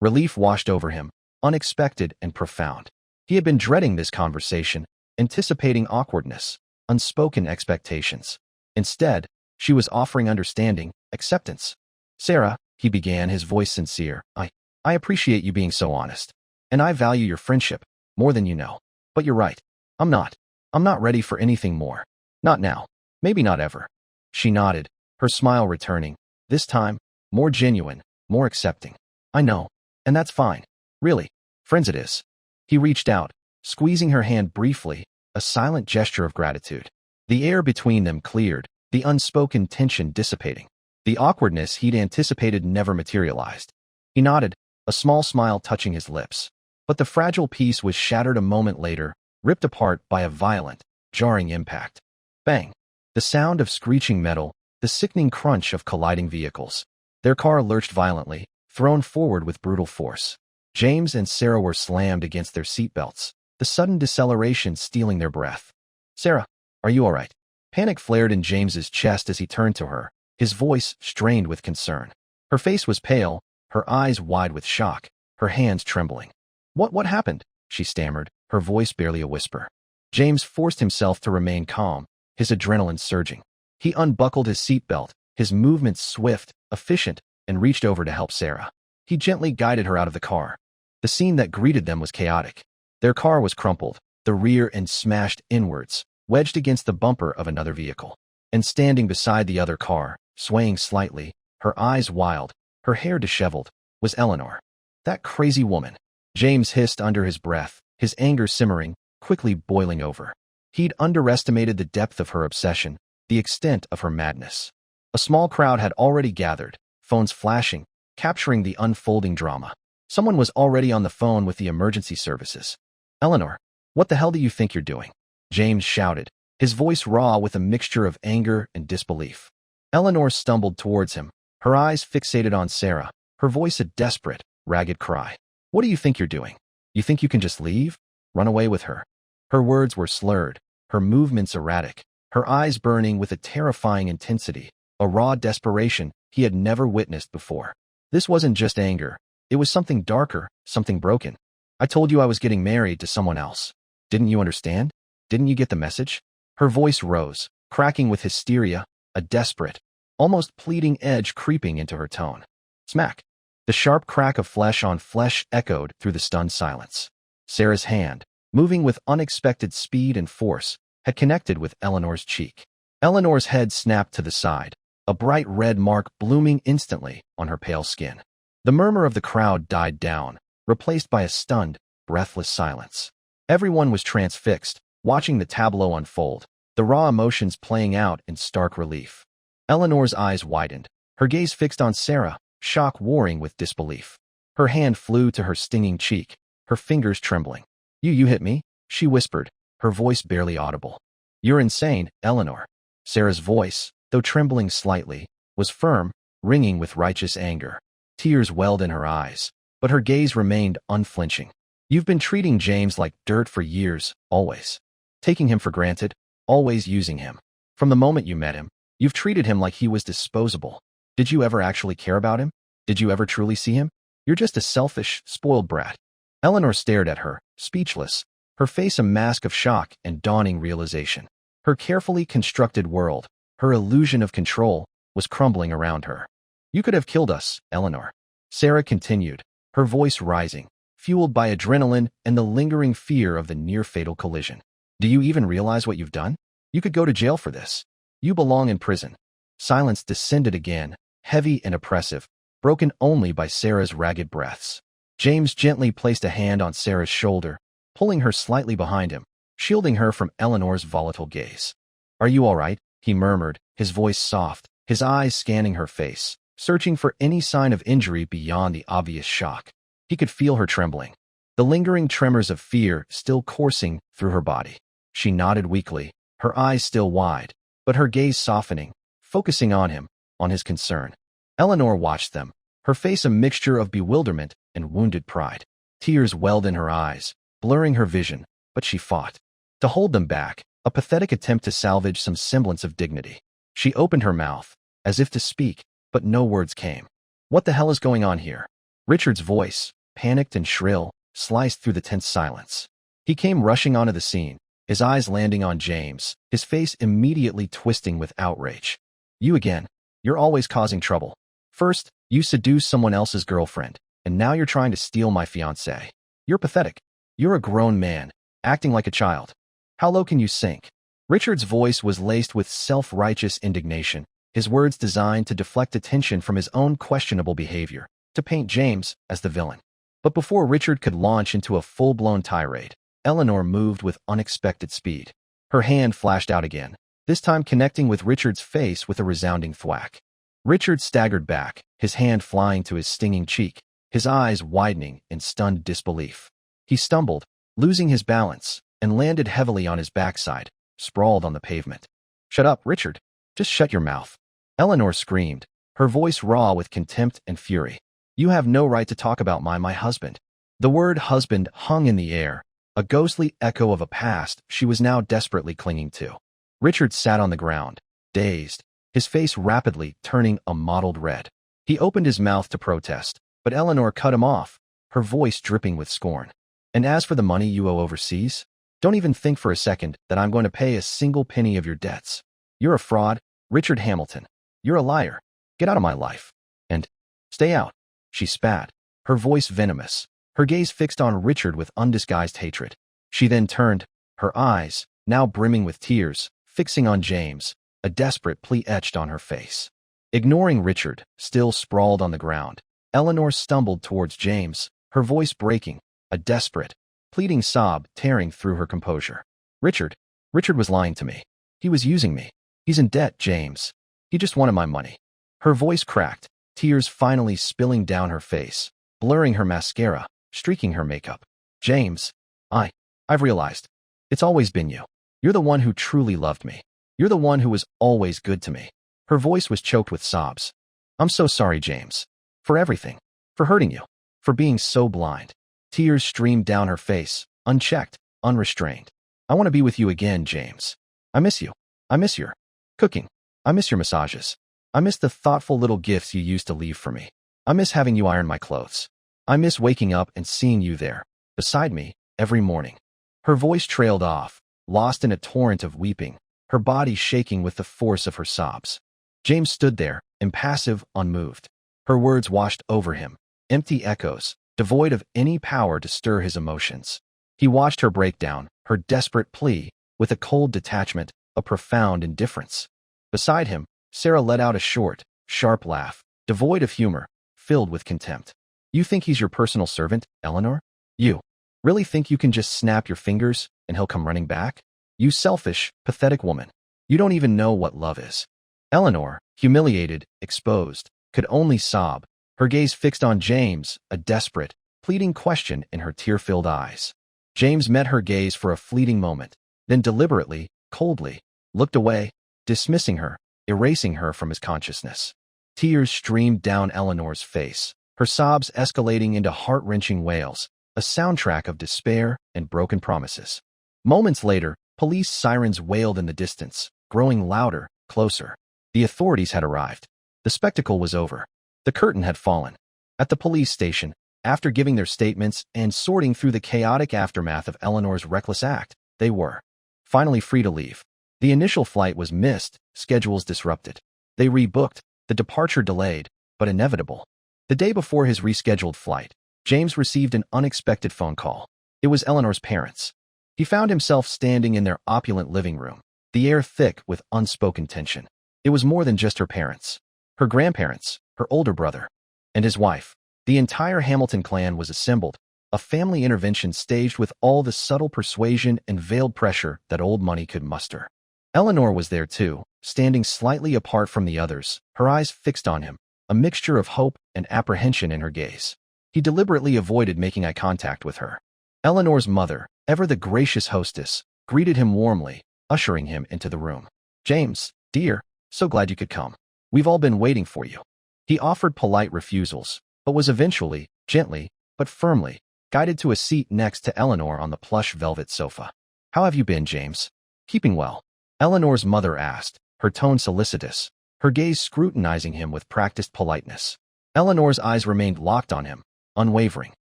Relief washed over him, unexpected and profound. He had been dreading this conversation, anticipating awkwardness, unspoken expectations. Instead, she was offering understanding, acceptance. Sarah, he began, his voice sincere, I appreciate you being so honest. And I value your friendship, more than you know. But you're right. I'm not ready for anything more. Not now. Maybe not ever. She nodded, her smile returning, this time, more genuine, more accepting. I know. And that's fine. Really. Friends it is. He reached out, squeezing her hand briefly, a silent gesture of gratitude. The air between them cleared, the unspoken tension dissipating. The awkwardness he'd anticipated never materialized. He nodded, a small smile touching his lips. But the fragile peace was shattered a moment later, ripped apart by a violent, jarring impact. Bang! The sound of screeching metal, the sickening crunch of colliding vehicles. Their car lurched violently, thrown forward with brutal force. James and Sarah were slammed against their seatbelts, the sudden deceleration stealing their breath. Sarah, are you all right? Panic flared in James's chest as he turned to her, his voice strained with concern. Her face was pale, her eyes wide with shock, her hands trembling. What happened? She stammered, her voice barely a whisper. James forced himself to remain calm, his adrenaline surging. He unbuckled his seatbelt, his movements swift, efficient, and reached over to help Sarah. He gently guided her out of the car. The scene that greeted them was chaotic. Their car was crumpled, the rear end smashed inwards, wedged against the bumper of another vehicle. And standing beside the other car, swaying slightly, her eyes wild, her hair disheveled, was Eleanor. That crazy woman. James hissed under his breath, his anger simmering, quickly boiling over. He'd underestimated the depth of her obsession, the extent of her madness. A small crowd had already gathered, phones flashing, capturing the unfolding drama. Someone was already on the phone with the emergency services. Eleanor, what the hell do you think you're doing? James shouted, his voice raw with a mixture of anger and disbelief. Eleanor stumbled towards him, her eyes fixated on Sarah, her voice a desperate, ragged cry. What do you think you're doing? You think you can just leave? Run away with her? Her words were slurred, her movements erratic, her eyes burning with a terrifying intensity, a raw desperation he had never witnessed before. This wasn't just anger. It was something darker, something broken. I told you I was getting married to someone else. Didn't you understand? Didn't you get the message? Her voice rose, cracking with hysteria, a desperate, almost pleading edge creeping into her tone. Smack! The sharp crack of flesh on flesh echoed through the stunned silence. Sarah's hand, moving with unexpected speed and force, had connected with Eleanor's cheek. Eleanor's head snapped to the side, a bright red mark blooming instantly on her pale skin. The murmur of the crowd died down, replaced by a stunned, breathless silence. Everyone was transfixed, watching the tableau unfold, the raw emotions playing out in stark relief. Eleanor's eyes widened, her gaze fixed on Sarah, shock warring with disbelief. Her hand flew to her stinging cheek, her fingers trembling. You hit me, she whispered, her voice barely audible. You're insane, Eleanor. Sarah's voice, though trembling slightly, was firm, ringing with righteous anger. Tears welled in her eyes, but her gaze remained unflinching. You've been treating James like dirt for years, always. Taking him for granted, always using him. From the moment you met him, you've treated him like he was disposable. Did you ever actually care about him? Did you ever truly see him? You're just a selfish, spoiled brat. Eleanor stared at her, speechless, her face a mask of shock and dawning realization. Her carefully constructed world, her illusion of control, was crumbling around her. You could have killed us, Eleanor. Sarah continued, her voice rising, fueled by adrenaline and the lingering fear of the near-fatal collision. Do you even realize what you've done? You could go to jail for this. You belong in prison. Silence descended again, heavy and oppressive, broken only by Sarah's ragged breaths. James gently placed a hand on Sarah's shoulder, pulling her slightly behind him, shielding her from Eleanor's volatile gaze. Are you all right? He murmured, his voice soft, his eyes scanning her face, searching for any sign of injury beyond the obvious shock. He could feel her trembling, the lingering tremors of fear still coursing through her body. She nodded weakly, her eyes still wide, but her gaze softening, focusing on him, on his concern. Eleanor watched them, her face a mixture of bewilderment and wounded pride. Tears welled in her eyes, blurring her vision, but she fought to hold them back, a pathetic attempt to salvage some semblance of dignity. She opened her mouth, as if to speak, but no words came. What the hell is going on here? Richard's voice, panicked and shrill, sliced through the tense silence. He came rushing onto the scene, his eyes landing on James, his face immediately twisting with outrage. You again. You're always causing trouble. First, you seduced someone else's girlfriend, and now you're trying to steal my fiancée. You're pathetic. You're a grown man, acting like a child. How low can you sink? Richard's voice was laced with self-righteous indignation, his words designed to deflect attention from his own questionable behavior, to paint James as the villain. But before Richard could launch into a full-blown tirade, Eleanor moved with unexpected speed. Her hand flashed out again, this time connecting with Richard's face with a resounding thwack. Richard staggered back, his hand flying to his stinging cheek, his eyes widening in stunned disbelief. He stumbled, losing his balance, and landed heavily on his backside, sprawled on the pavement. Shut up, Richard. Just shut your mouth. Eleanor screamed, her voice raw with contempt and fury. You have no right to talk about my husband. The word husband hung in the air, a ghostly echo of a past she was now desperately clinging to. Richard sat on the ground, dazed, his face rapidly turning a mottled red. He opened his mouth to protest, but Eleanor cut him off, her voice dripping with scorn. And as for the money you owe overseas, don't even think for a second that I'm going to pay a single penny of your debts. You're a fraud, Richard Hamilton. You're a liar. Get out of my life. And stay out. She spat, her voice venomous, her gaze fixed on Richard with undisguised hatred. She then turned, her eyes, now brimming with tears, fixing on James, a desperate plea etched on her face. Ignoring Richard, still sprawled on the ground, Eleanor stumbled towards James, her voice breaking, a desperate, pleading sob tearing through her composure. Richard was lying to me. He was using me. He's in debt, James. He just wanted my money. Her voice cracked, tears finally spilling down her face, blurring her mascara, streaking her makeup. James, I've realized. It's always been you. You're the one who truly loved me. You're the one who was always good to me. Her voice was choked with sobs. I'm so sorry, James. For everything. For hurting you. For being so blind. Tears streamed down her face, unchecked, unrestrained. I want to be with you again, James. I miss you. I miss your cooking. I miss your massages. I miss the thoughtful little gifts you used to leave for me. I miss having you iron my clothes. I miss waking up and seeing you there, beside me, every morning. Her voice trailed off, lost in a torrent of weeping, her body shaking with the force of her sobs. James stood there, impassive, unmoved. Her words washed over him, empty echoes, devoid of any power to stir his emotions. He watched her breakdown, her desperate plea, with a cold detachment, a profound indifference. Beside him, Sarah let out a short, sharp laugh, devoid of humor, filled with contempt. You think he's your personal servant, Eleanor? You really think you can just snap your fingers and he'll come running back? You selfish, pathetic woman. You don't even know what love is. Eleanor, humiliated, exposed, could only sob, her gaze fixed on James, a desperate, pleading question in her tear-filled eyes. James met her gaze for a fleeting moment, then deliberately, coldly, looked away, dismissing her, erasing her from his consciousness. Tears streamed down Eleanor's face, her sobs escalating into heart-wrenching wails, a soundtrack of despair and broken promises. Moments later, police sirens wailed in the distance, growing louder, closer. The authorities had arrived. The spectacle was over. The curtain had fallen. At the police station, after giving their statements and sorting through the chaotic aftermath of Eleanor's reckless act, they were finally free to leave. The initial flight was missed, schedules disrupted. They rebooked, the departure delayed, but inevitable. The day before his rescheduled flight, James received an unexpected phone call. It was Eleanor's parents. He found himself standing in their opulent living room, the air thick with unspoken tension. It was more than just her parents. Her grandparents, her older brother, and his wife. The entire Hamilton clan was assembled, a family intervention staged with all the subtle persuasion and veiled pressure that old money could muster. Eleanor was there too, standing slightly apart from the others, her eyes fixed on him, a mixture of hope and apprehension in her gaze. He deliberately avoided making eye contact with her. Eleanor's mother, ever the gracious hostess, greeted him warmly, ushering him into the room. "James, dear, so glad you could come. We've all been waiting for you." He offered polite refusals, but was eventually, gently, but firmly, guided to a seat next to Eleanor on the plush velvet sofa. "How have you been, James?" "Keeping well," Eleanor's mother asked, her tone solicitous, her gaze scrutinizing him with practiced politeness. Eleanor's eyes remained locked on him, unwavering.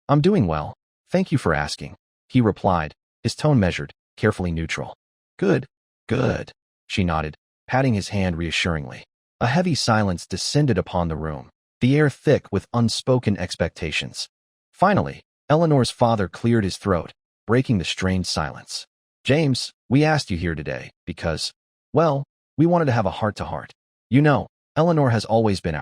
"I'm doing well, thank you for asking," he replied, his tone measured, carefully neutral. "Good, good," she nodded, patting his hand reassuringly. A heavy silence descended upon the room, the air thick with unspoken expectations. Finally, Eleanor's father cleared his throat, breaking the strained silence. "James, we asked you here today because, well, we wanted to have a heart-to-heart. You know, Eleanor has always been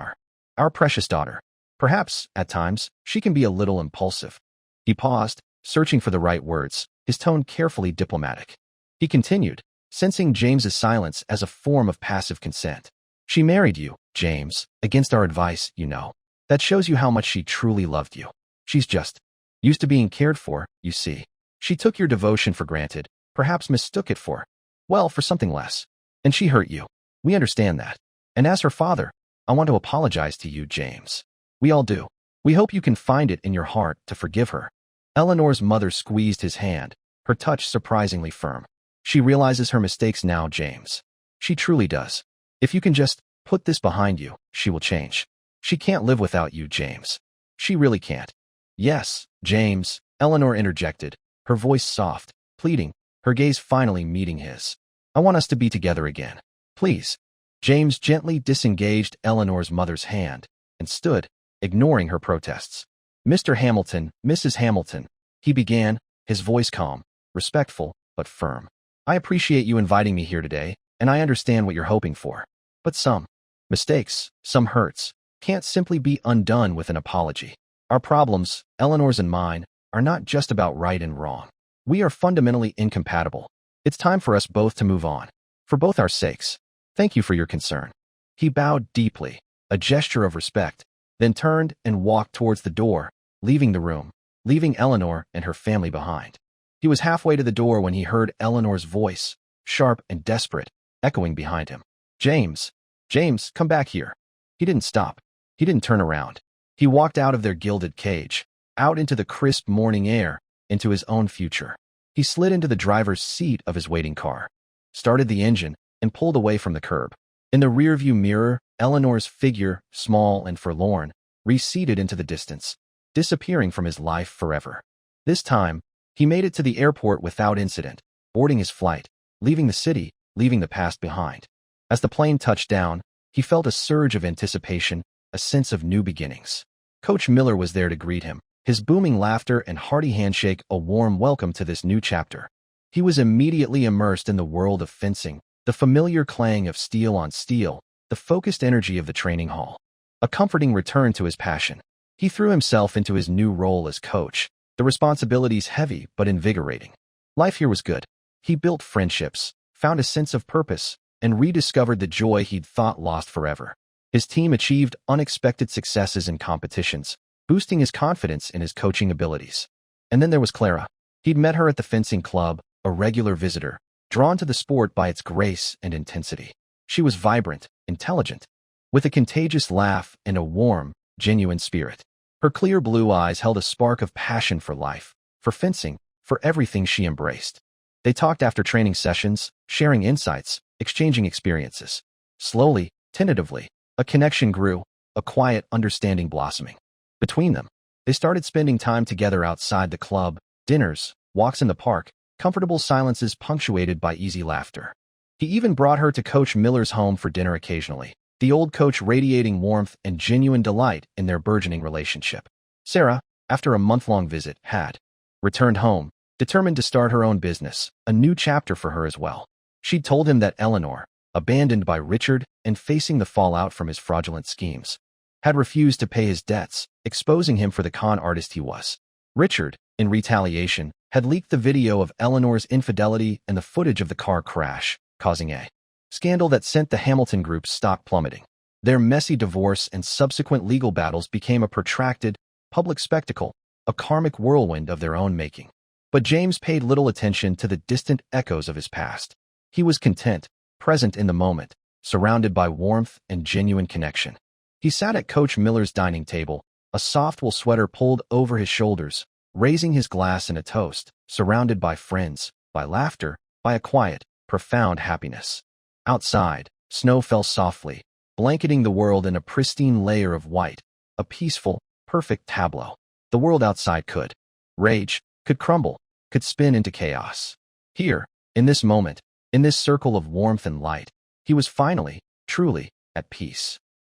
our precious daughter. Perhaps, at times, she can be a little impulsive." He paused, searching for the right words, his tone carefully diplomatic. He continued, sensing James's silence as a form of passive consent. "She married you, James, against our advice, you know. That shows you how much she truly loved you. She's just used to being cared for, you see. She took your devotion for granted, perhaps mistook it for, well, for something less. And she hurt you. We understand that. And as her father, I want to apologize to you, James. We all do. We hope you can find it in your heart to forgive her." Eleanor's mother squeezed his hand, her touch surprisingly firm. "She realizes her mistakes now, James. She truly does. If you can just put this behind you, she will change. She can't live without you, James. She really can't." "Yes, James," Eleanor interjected, her voice soft, pleading, her gaze finally meeting his. "I want us to be together again. Please." James gently disengaged Eleanor's mother's hand and stood, ignoring her protests. "Mr. Hamilton, Mrs. Hamilton," he began, his voice calm, respectful, but firm. "I appreciate you inviting me here today, and I understand what you're hoping for. But some mistakes, some hurts, can't simply be undone with an apology. Our problems, Eleanor's and mine, are not just about right and wrong. We are fundamentally incompatible. It's time for us both to move on. For both our sakes. Thank you for your concern." He bowed deeply, a gesture of respect, then turned and walked towards the door, leaving the room, leaving Eleanor and her family behind. He was halfway to the door when he heard Eleanor's voice, sharp and desperate, echoing behind him. "James, James, come back here." He didn't stop. He didn't turn around. He walked out of their gilded cage, out into the crisp morning air, into his own future. He slid into the driver's seat of his waiting car, started the engine, and pulled away from the curb. In the rearview mirror, Eleanor's figure, small and forlorn, receded into the distance, disappearing from his life forever. This time, he made it to the airport without incident, boarding his flight, leaving the city, leaving the past behind. As the plane touched down, he felt a surge of anticipation, a sense of new beginnings. Coach Miller was there to greet him, his booming laughter and hearty handshake a warm welcome to this new chapter. He was immediately immersed in the world of fencing, the familiar clang of steel on steel, the focused energy of the training hall. A comforting return to his passion. He threw himself into his new role as coach, the responsibilities heavy but invigorating. Life here was good. He built friendships, found a sense of purpose, and rediscovered the joy he'd thought lost forever. His team achieved unexpected successes in competitions, boosting his confidence in his coaching abilities. And then there was Clara. He'd met her at the fencing club, a regular visitor, drawn to the sport by its grace and intensity. She was vibrant, intelligent, with a contagious laugh and a warm, genuine spirit. Her clear blue eyes held a spark of passion for life, for fencing, for everything she embraced. They talked after training sessions, sharing insights, exchanging experiences. Slowly, tentatively, A connection grew, a quiet understanding blossoming. Between them, they started spending time together outside the club, dinners, walks in the park, comfortable silences punctuated by easy laughter. He even brought her to Coach Miller's home for dinner occasionally, the old coach radiating warmth and genuine delight in their burgeoning relationship. Sarah, after a month-long visit, had returned home, determined to start her own business, a new chapter for her as well. She'd told him that Eleanor, abandoned by Richard and facing the fallout from his fraudulent schemes, had refused to pay his debts, exposing him for the con artist he was. Richard, in retaliation, had leaked the video of Eleanor's infidelity and the footage of the car crash, causing a scandal that sent the Hamilton Group's stock plummeting. Their messy divorce and subsequent legal battles became a protracted, public spectacle, a karmic whirlwind of their own making. But James paid little attention to the distant echoes of his past. He was content, present in the moment, surrounded by warmth and genuine connection. He sat at Coach Miller's dining table, a soft wool sweater pulled over his shoulders, raising his glass in a toast, surrounded by friends, by laughter, by a quiet, profound happiness. Outside, snow fell softly, blanketing the world in a pristine layer of white, a peaceful, perfect tableau. The world outside could rage, could crumble, could spin into chaos. Here, in this moment, in this circle of warmth and light, he was finally, truly, at peace.